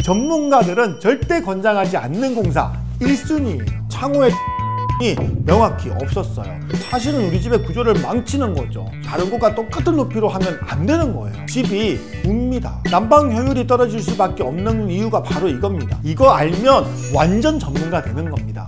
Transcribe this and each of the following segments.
전문가들은 절대 권장하지 않는 공사 1순위예요. 창호에 이 명확히 없었어요. 사실은 우리 집의 구조를 망치는 거죠. 다른 곳과 똑같은 높이로 하면 안 되는 거예요. 집이 웁니다. 난방 효율이 떨어질 수밖에 없는 이유가 바로 이겁니다. 이거 알면 완전 전문가 되는 겁니다.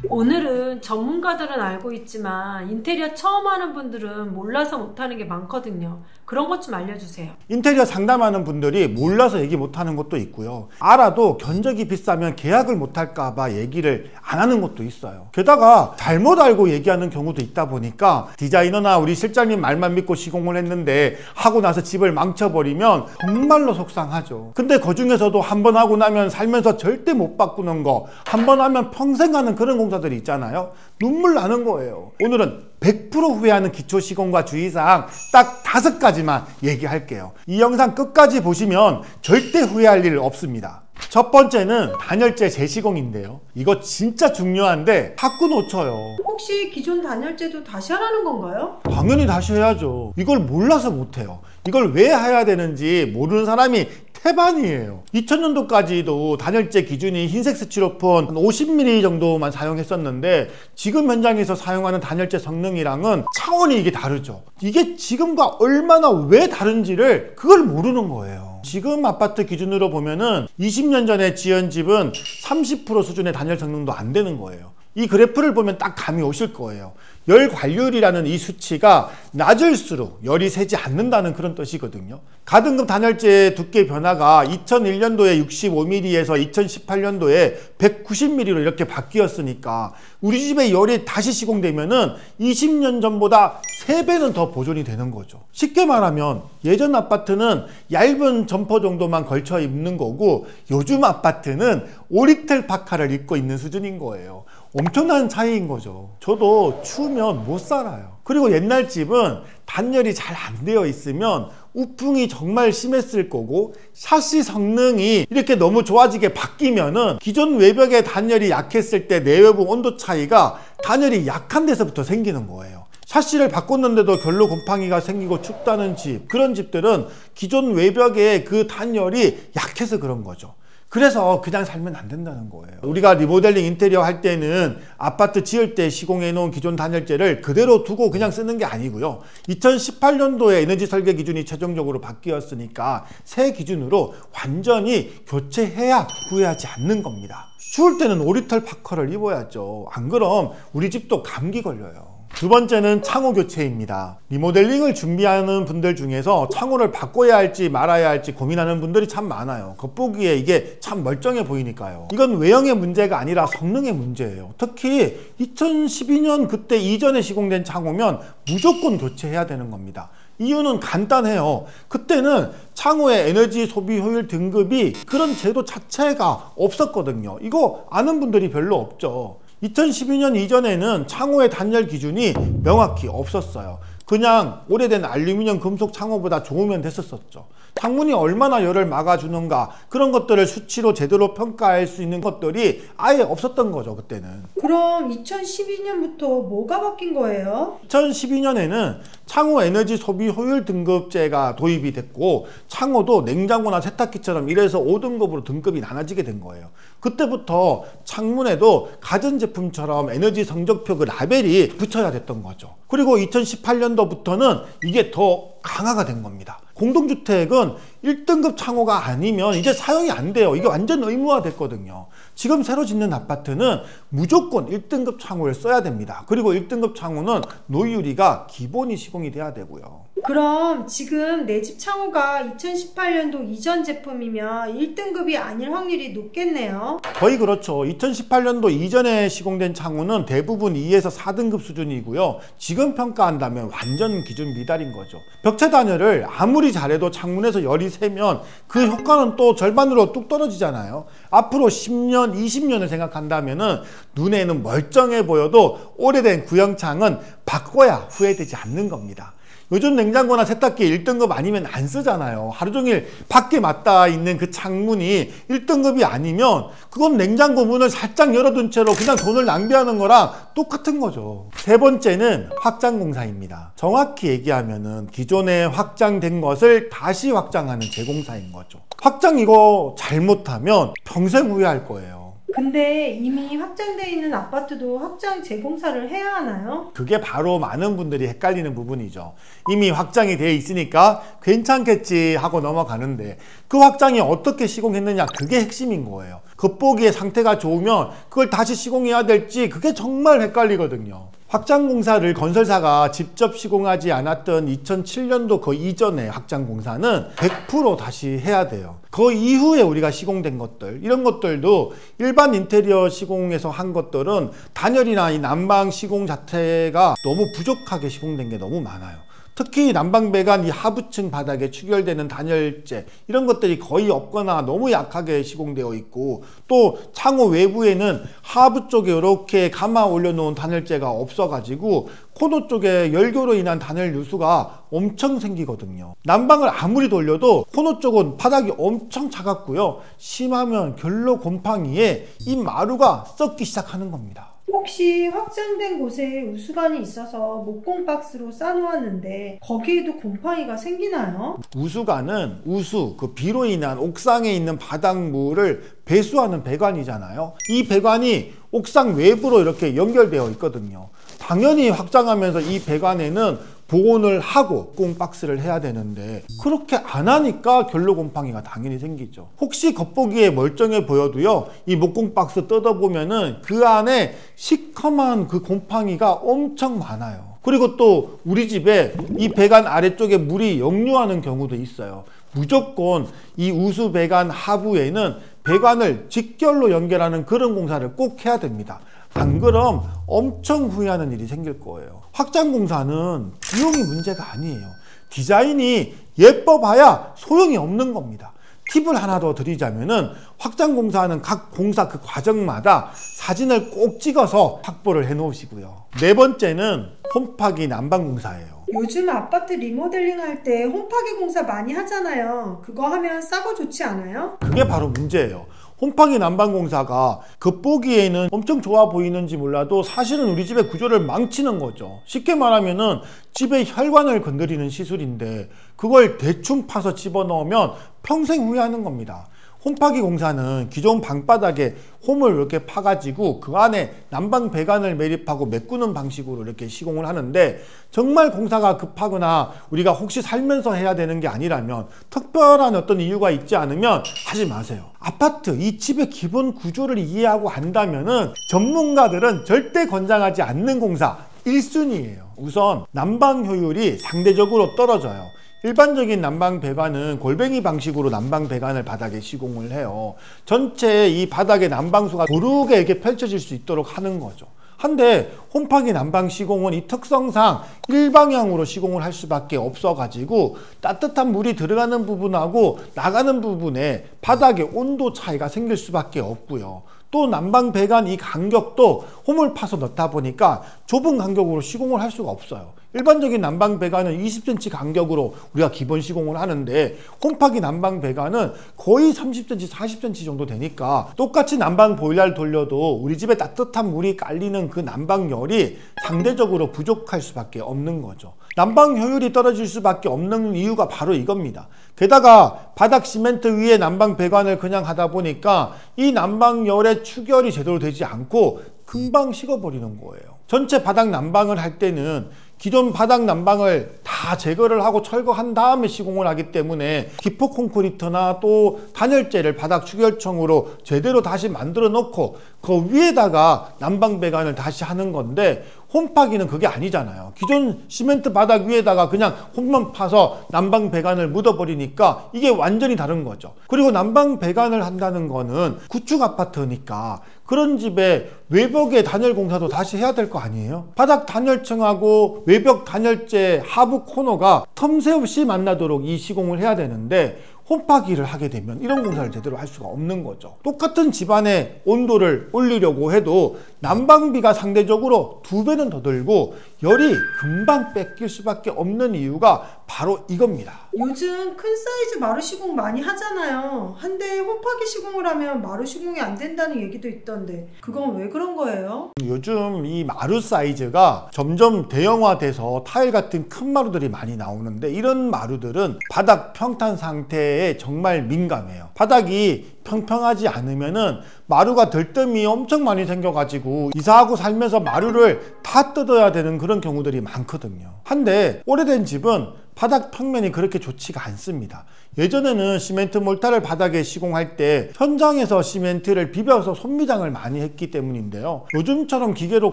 오늘은 전문가들은 알고 있지만 인테리어 처음 하는 분들은 몰라서 못하는 게 많거든요. 그런 것 좀 알려주세요. 인테리어 상담하는 분들이 몰라서 얘기 못하는 것도 있고요. 알아도 견적이 비싸면 계약을 못할까 봐 얘기를 안 하는 것도 있어요. 게다가 잘못 알고 얘기하는 경우도 있다 보니까 디자이너나 우리 실장님 말만 믿고 시공을 했는데 하고 나서 집을 망쳐버리면 정말로 속상하죠. 근데 그중에서도 한 번 하고 나면 살면서 절대 못 바꾸는 거, 한 번 하면 평생 하는 그런 공사들이 있잖아요. 눈물 나는 거예요. 오늘은 100% 후회하는 기초 시공과 주의사항 딱 5가지만 얘기할게요. 이 영상 끝까지 보시면 절대 후회할 일 없습니다. 첫 번째는 단열재 재시공인데요. 이거 진짜 중요한데 자꾸 놓쳐요. 혹시 기존 단열재도 다시 하라는 건가요? 당연히 다시 해야죠. 이걸 몰라서 못해요. 이걸 왜 해야 되는지 모르는 사람이 태반이에요. 2000년도까지도 단열재 기준이 흰색 스티로폼 50mm 정도만 사용했었는데 지금 현장에서 사용하는 단열재 성능이랑은 차원이 이게 다르죠. 이게 지금과 얼마나 왜 다른지를 그걸 모르는 거예요. 지금 아파트 기준으로 보면은 20년 전에 지은 집은 30% 수준의 단열 성능도 안 되는 거예요. 이 그래프를 보면 딱 감이 오실 거예요. 열 관리율이라는 이 수치가 낮을수록 열이 새지 않는다는 그런 뜻이거든요. 가등급 단열재 두께 변화가 2001년도에 65mm에서 2018년도에 190mm로 이렇게 바뀌었으니까 우리 집에 열이 다시 시공되면은 20년 전보다 3배는 더 보존이 되는 거죠. 쉽게 말하면 예전 아파트는 얇은 점퍼 정도만 걸쳐 입는 거고 요즘 아파트는 오리틀 파카를 입고 있는 수준인 거예요. 엄청난 차이인 거죠. 저도 추우면 못 살아요. 그리고 옛날 집은 단열이 잘 안 되어 있으면 우풍이 정말 심했을 거고 샤시 성능이 이렇게 너무 좋아지게 바뀌면은 기존 외벽의 단열이 약했을 때 내외부 온도 차이가 단열이 약한 데서부터 생기는 거예요. 샤시를 바꿨는데도 별로 곰팡이가 생기고 춥다는 집, 그런 집들은 기존 외벽의 그 단열이 약해서 그런 거죠. 그래서 그냥 살면 안 된다는 거예요. 우리가 리모델링 인테리어 할 때는 아파트 지을 때 시공해 놓은 기존 단열재를 그대로 두고 그냥 쓰는 게 아니고요. 2018년도에 에너지 설계 기준이 최종적으로 바뀌었으니까 새 기준으로 완전히 교체해야 후회하지 않는 겁니다. 추울 때는 오리털 파커를 입어야죠. 안 그럼 우리 집도 감기 걸려요. 두 번째는 창호 교체입니다. 리모델링을 준비하는 분들 중에서 창호를 바꿔야 할지 말아야 할지 고민하는 분들이 참 많아요. 겉보기에 이게 참 멀쩡해 보이니까요. 이건 외형의 문제가 아니라 성능의 문제예요. 특히 2012년 그때 이전에 시공된 창호면 무조건 교체해야 되는 겁니다. 이유는 간단해요. 그때는 창호의 에너지 소비 효율 등급이 그런 제도 자체가 없었거든요. 이거 아는 분들이 별로 없죠. 2012년 이전에는 창호의 단열 기준이 명확히 없었어요. 그냥 오래된 알루미늄 금속 창호보다 좋으면 됐었죠. 창문이 얼마나 열을 막아주는가 그런 것들을 수치로 제대로 평가할 수 있는 것들이 아예 없었던 거죠. 그때는. 그럼 2012년부터 뭐가 바뀐 거예요? 2012년에는 창호 에너지 소비 효율 등급제가 도입이 됐고 창호도 냉장고나 세탁기처럼 1에서 5등급으로 등급이 나눠지게 된 거예요. 그때부터 창문에도 가전제품처럼 에너지 성적표 그 라벨이 붙여야 됐던 거죠. 그리고 2018년도부터는 이게 더 강화가 된 겁니다. 공동주택은 1등급 창호가 아니면 이제 사용이 안 돼요. 이게 완전 의무화 됐거든요. 지금 새로 짓는 아파트는 무조건 1등급 창호를 써야 됩니다. 그리고 1등급 창호는 노유리가 기본이 시공이 돼야 되고요. 그럼 지금 내 집 창호가 2018년도 이전 제품이면 1등급이 아닐 확률이 높겠네요. 거의 그렇죠. 2018년도 이전에 시공된 창호는 대부분 2에서 4등급 수준이고요. 지금 평가한다면 완전 기준 미달인 거죠. 벽체 단열을 아무리 잘해도 창문에서 열이 새면 그 효과는 또 절반으로 뚝 떨어지잖아요. 앞으로 10년, 20년을 생각한다면 눈에는 멀쩡해 보여도 오래된 구형창은 바꿔야 후회되지 않는 겁니다. 요즘 냉장고나 세탁기 1등급 아니면 안 쓰잖아요. 하루 종일 밖에 맞닿아 있는 그 창문이 1등급이 아니면 그건 냉장고 문을 살짝 열어둔 채로 그냥 돈을 낭비하는 거랑 똑같은 거죠. 세 번째는 확장공사입니다. 정확히 얘기하면은 기존에 확장된 것을 다시 확장하는 재공사인 거죠. 확장 이거 잘못하면 평생 후회할 거예요. 근데 이미 확장되어 있는 아파트도 확장 재공사를 해야 하나요? 그게 바로 많은 분들이 헷갈리는 부분이죠. 이미 확장이 되어 있으니까 괜찮겠지 하고 넘어가는데 그 확장이 어떻게 시공했느냐, 그게 핵심인 거예요. 겉보기에 상태가 좋으면 그걸 다시 시공해야 될지 그게 정말 헷갈리거든요. 확장공사를 건설사가 직접 시공하지 않았던 2007년도 그 이전의 확장공사는 100% 다시 해야 돼요. 그 이후에 우리가 시공된 것들, 이런 것들도 일반 인테리어 시공에서 한 것들은 단열이나 이 난방 시공 자체가 너무 부족하게 시공된 게 너무 많아요. 특히 난방 배관 이 하부층 바닥에 축열되는 단열재, 이런 것들이 거의 없거나 너무 약하게 시공되어 있고, 또 창호 외부에는 하부 쪽에 이렇게 감아 올려놓은 단열재가 없어가지고 코너 쪽에 열교로 인한 단열 누수가 엄청 생기거든요. 난방을 아무리 돌려도 코너 쪽은 바닥이 엄청 차갑고요, 심하면 결로 곰팡이에 이 마루가 썩기 시작하는 겁니다. 혹시 확장된 곳에 우수관이 있어서 목공박스로 싸놓았는데 거기에도 곰팡이가 생기나요? 우수관은 우수, 그 비로 인한 옥상에 있는 바닥물을 배수하는 배관이잖아요. 이 배관이 옥상 외부로 이렇게 연결되어 있거든요. 당연히 확장하면서 이 배관에는 보온을 하고 목공박스를 해야 되는데 그렇게 안 하니까 결로 곰팡이가 당연히 생기죠. 혹시 겉보기에 멀쩡해 보여도요, 이 목공박스 뜯어보면은 그 안에 시커먼 그 곰팡이가 엄청 많아요. 그리고 또 우리 집에 이 배관 아래쪽에 물이 역류하는 경우도 있어요. 무조건 이 우수 배관 하부에는 배관을 직결로 연결하는 그런 공사를 꼭 해야 됩니다. 안 그럼 엄청 후회하는 일이 생길 거예요. 확장 공사는 비용이 문제가 아니에요. 디자인이 예뻐봐야 소용이 없는 겁니다. 팁을 하나 더 드리자면은 확장 공사하는 각 공사 그 과정마다 사진을 꼭 찍어서 확보를 해 놓으시고요. 네 번째는 홈파기 난방 공사예요. 요즘 아파트 리모델링 할 때 홈파기 공사 많이 하잖아요. 그거 하면 싸고 좋지 않아요? 그게 바로 문제예요. 홈파기 난방공사가 겉보기에는 엄청 좋아 보이는지 몰라도 사실은 우리 집의 구조를 망치는 거죠. 쉽게 말하면은 집의 혈관을 건드리는 시술인데 그걸 대충 파서 집어넣으면 평생 후회하는 겁니다. 홈파기 공사는 기존 방바닥에 홈을 이렇게 파가지고 그 안에 난방 배관을 매립하고 메꾸는 방식으로 이렇게 시공을 하는데, 정말 공사가 급하거나 우리가 혹시 살면서 해야 되는 게 아니라면, 특별한 어떤 이유가 있지 않으면 하지 마세요. 아파트 이 집의 기본 구조를 이해하고 한다면은 전문가들은 절대 권장하지 않는 공사 1순위예요. 우선 난방 효율이 상대적으로 떨어져요. 일반적인 난방 배관은 골뱅이 방식으로 난방 배관을 바닥에 시공을 해요. 전체 이 바닥의 난방수가 고르게 이렇게 펼쳐질 수 있도록 하는 거죠. 한데 홈파기 난방 시공은 이 특성상 일방향으로 시공을 할 수밖에 없어가지고 따뜻한 물이 들어가는 부분하고 나가는 부분에 바닥의 온도 차이가 생길 수밖에 없고요. 또 난방 배관 이 간격도 홈을 파서 넣다 보니까 좁은 간격으로 시공을 할 수가 없어요. 일반적인 난방 배관은 20cm 간격으로 우리가 기본 시공을 하는데 홈파기 난방 배관은 거의 30cm, 40cm 정도 되니까 똑같이 난방 보일러를 돌려도 우리 집에 따뜻한 물이 깔리는 그 난방열이 상대적으로 부족할 수밖에 없는 거죠. 난방 효율이 떨어질 수밖에 없는 이유가 바로 이겁니다. 게다가 바닥 시멘트 위에 난방 배관을 그냥 하다 보니까 이 난방열의 추결이 제대로 되지 않고 금방 식어버리는 거예요. 전체 바닥 난방을 할 때는 기존 바닥 난방을 다 제거를 하고 철거한 다음에 시공을 하기 때문에 기포 콘크리트나 또 단열재를 바닥 추결청으로 제대로 다시 만들어 놓고 그 위에다가 난방 배관을 다시 하는 건데, 홈파기는 그게 아니잖아요. 기존 시멘트 바닥 위에다가 그냥 홈만 파서 난방 배관을 묻어버리니까 이게 완전히 다른 거죠. 그리고 난방 배관을 한다는 거는 구축 아파트니까 그런 집에 외벽에 단열 공사도 다시 해야 될 거 아니에요? 바닥 단열층하고 외벽 단열재 하부 코너가 틈새 없이 만나도록 이 시공을 해야 되는데 홈파기를 하게 되면 이런 공사를 제대로 할 수가 없는 거죠. 똑같은 집안의 온도를 올리려고 해도 난방비가 상대적으로 2배는 더 들고 열이 금방 뺏길 수밖에 없는 이유가 바로 이겁니다. 요즘 큰 사이즈 마루 시공 많이 하잖아요. 한데 홈파기 시공을 하면 마루 시공이 안 된다는 얘기도 있던데 그건 왜 그런 거예요? 요즘 이 마루 사이즈가 점점 대형화돼서 타일 같은 큰 마루들이 많이 나오는데, 이런 마루들은 바닥 평탄 상태에 정말 민감해요. 바닥이 평평하지 않으면은 마루가 들뜸이 엄청 많이 생겨가지고 이사하고 살면서 마루를 다 뜯어야 되는 그런 경우들이 많거든요. 한데 오래된 집은 바닥 평면이 그렇게 좋지가 않습니다. 예전에는 시멘트 몰타를 바닥에 시공할 때 현장에서 시멘트를 비벼서 손미장을 많이 했기 때문인데요. 요즘처럼 기계로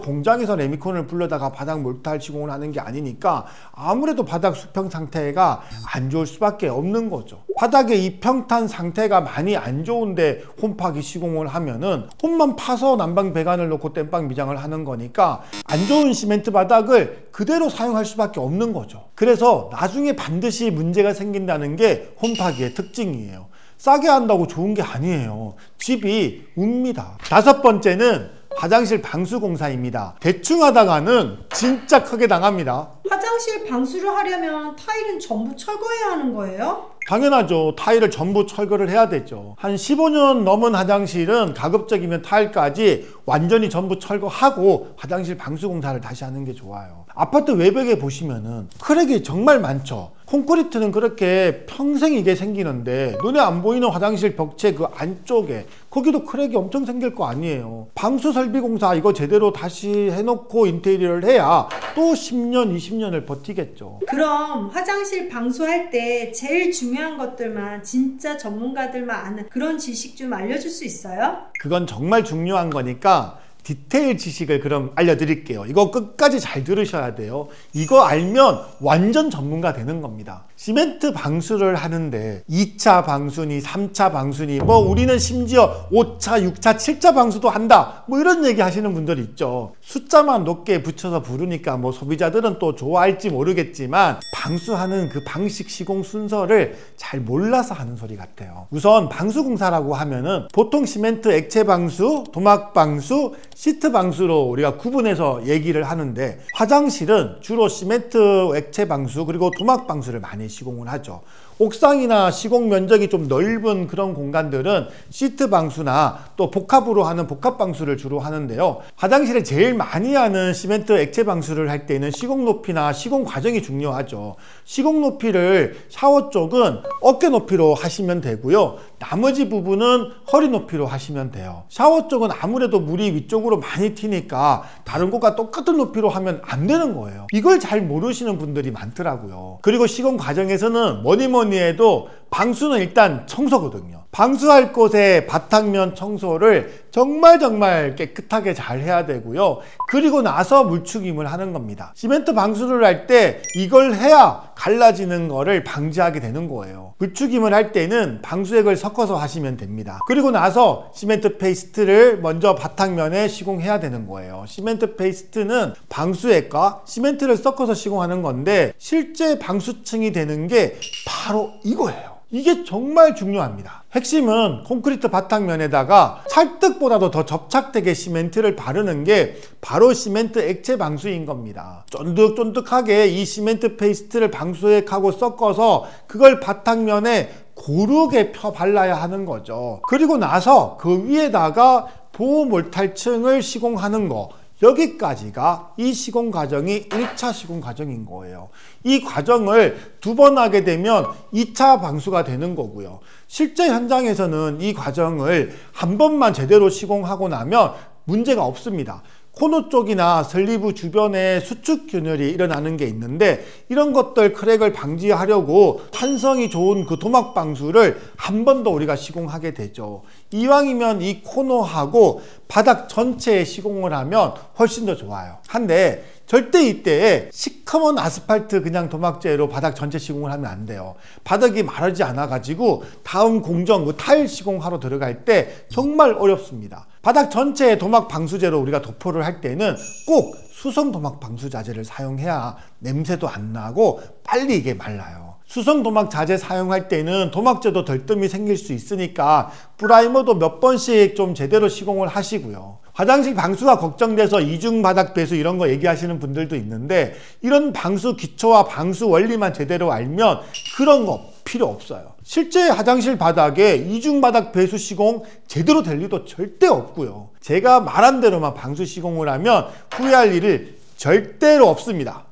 공장에서 레미콘을 불러다가 바닥 몰타 시공을 하는 게 아니니까 아무래도 바닥 수평 상태가 안 좋을 수밖에 없는 거죠. 바닥의 이 평탄 상태가 많이 안 좋은데 홈파기 시공을 하면은 홈만 파서 난방 배관을 놓고 땜빵 미장을 하는 거니까 안 좋은 시멘트 바닥을 그대로 사용할 수밖에 없는 거죠. 그래서 나중에 반드시 문제가 생긴다는 게 홈파기의 특징이에요. 싸게 한다고 좋은 게 아니에요. 집이 웁니다. 다섯 번째는 화장실 방수 공사입니다. 대충 하다가는 진짜 크게 당합니다. 화장실 방수를 하려면 타일은 전부 철거해야 하는 거예요? 당연하죠. 타일을 전부 철거를 해야 되죠. 한 15년 넘은 화장실은 가급적이면 타일까지 완전히 전부 철거하고 화장실 방수 공사를 다시 하는 게 좋아요. 아파트 외벽에 보시면은 크랙이 정말 많죠. 콘크리트는 그렇게 평생 이게 생기는데 눈에 안 보이는 화장실 벽체 그 안쪽에 거기도 크랙이 엄청 생길 거 아니에요. 방수 설비 공사 이거 제대로 다시 해놓고 인테리어를 해야 또 10년, 20년을 버티겠죠. 그럼 화장실 방수할 때 제일 중요한 것들만 진짜 전문가들만 아는 그런 지식 좀 알려줄 수 있어요? 그건 정말 중요한 거니까 디테일 지식을 그럼 알려드릴게요. 이거 끝까지 잘 들으셔야 돼요. 이거 알면 완전 전문가 되는 겁니다. 시멘트 방수를 하는데 2차 방수니 3차 방수니 뭐 우리는 심지어 5차, 6차, 7차 방수도 한다 뭐 이런 얘기 하시는 분들 있죠. 숫자만 높게 붙여서 부르니까 뭐 소비자들은 또 좋아할지 모르겠지만 방수하는 그 방식 시공 순서를 잘 몰라서 하는 소리 같아요. 우선 방수 공사라고 하면은 보통 시멘트 액체 방수, 도막 방수, 시트 방수로 우리가 구분해서 얘기를 하는데, 화장실은 주로 시멘트 액체 방수 그리고 도막 방수를 많이 시공을 하죠. 옥상이나 시공 면적이 좀 넓은 그런 공간들은 시트 방수나 또 복합으로 하는 복합 방수를 주로 하는데요. 화장실에 제일 많이 하는 시멘트 액체 방수를 할 때는 시공 높이나 시공 과정이 중요하죠. 시공 높이를 샤워 쪽은 어깨 높이로 하시면 되고요. 나머지 부분은 허리 높이로 하시면 돼요. 샤워 쪽은 아무래도 물이 위쪽으로 많이 튀니까 다른 곳과 똑같은 높이로 하면 안 되는 거예요. 이걸 잘 모르시는 분들이 많더라고요. 그리고 시공 과정에서는 뭐니 해도 방수는 일단 청소거든요. 방수할 곳의 바닥면 청소를 정말 깨끗하게 잘 해야 되고요. 그리고 나서 물추김을 하는 겁니다. 시멘트 방수를 할 때 이걸 해야 갈라지는 거를 방지하게 되는 거예요. 물추김을 할 때는 방수액을 섞어서 하시면 됩니다. 그리고 나서 시멘트 페이스트를 먼저 바닥면에 시공해야 되는 거예요. 시멘트 페이스트는 방수액과 시멘트를 섞어서 시공하는 건데 실제 방수층이 되는 게 바로 이거예요. 이게 정말 중요합니다. 핵심은 콘크리트 바닥면에다가 찰떡보다도 더 접착되게 시멘트를 바르는 게 바로 시멘트 액체 방수인 겁니다. 쫀득쫀득하게 이 시멘트 페이스트를 방수액하고 섞어서 그걸 바닥면에 고르게 펴 발라야 하는 거죠. 그리고 나서 그 위에다가 보호 몰탈층을 시공하는 거, 여기까지가 이 시공 과정이 1차 시공 과정인 거예요. 이 과정을 2번 하게 되면 2차 방수가 되는 거고요. 실제 현장에서는 이 과정을 한 번만 제대로 시공하고 나면 문제가 없습니다. 코너 쪽이나 슬리브 주변에 수축 균열이 일어나는 게 있는데, 이런 것들 크랙을 방지하려고 탄성이 좋은 그 도막 방수를 한 번 더 우리가 시공하게 되죠. 이왕이면 이 코너하고 바닥 전체에 시공을 하면 훨씬 더 좋아요. 한데 절대 이때 시커먼 아스팔트 그냥 도막재로 바닥 전체 시공을 하면 안 돼요. 바닥이 마르지 않아 가지고 다음 공정 그 타일 시공하러 들어갈 때 정말 어렵습니다. 바닥 전체에 도막 방수제로 우리가 도포를 할 때는 꼭 수성 도막 방수 자재를 사용해야 냄새도 안 나고 빨리 이게 말라요. 수성 도막 자재 사용할 때는 도막재도 덜뜸이 생길 수 있으니까 프라이머도 몇 번씩 좀 제대로 시공을 하시고요. 화장실 방수가 걱정돼서 이중 바닥 배수 이런 거 얘기하시는 분들도 있는데 이런 방수 기초와 방수 원리만 제대로 알면 그런 거 필요 없어요. 실제 화장실 바닥에 이중 바닥 배수 시공 제대로 될 리도 절대 없고요. 제가 말한 대로만 방수 시공을 하면 후회할 일을 절대로 없습니다.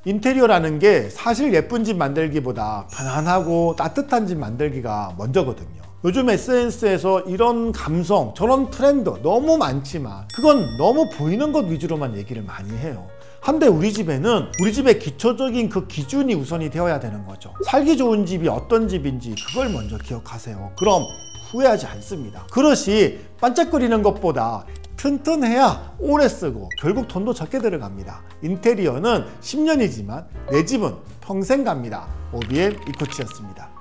인테리어라는 게 사실 예쁜 집 만들기보다 편안하고 따뜻한 집 만들기가 먼저거든요. 요즘 SNS에서 이런 감성, 저런 트렌드 너무 많지만 그건 너무 보이는 것 위주로만 얘기를 많이 해요. 한데 우리 집에는 우리 집의 기초적인 그 기준이 우선이 되어야 되는 거죠. 살기 좋은 집이 어떤 집인지 그걸 먼저 기억하세요. 그럼 후회하지 않습니다. 그릇이 반짝거리는 것보다 튼튼해야 오래 쓰고 결국 돈도 적게 들어갑니다. 인테리어는 10년이지만 내 집은 평생 갑니다. OBM 이코치였습니다.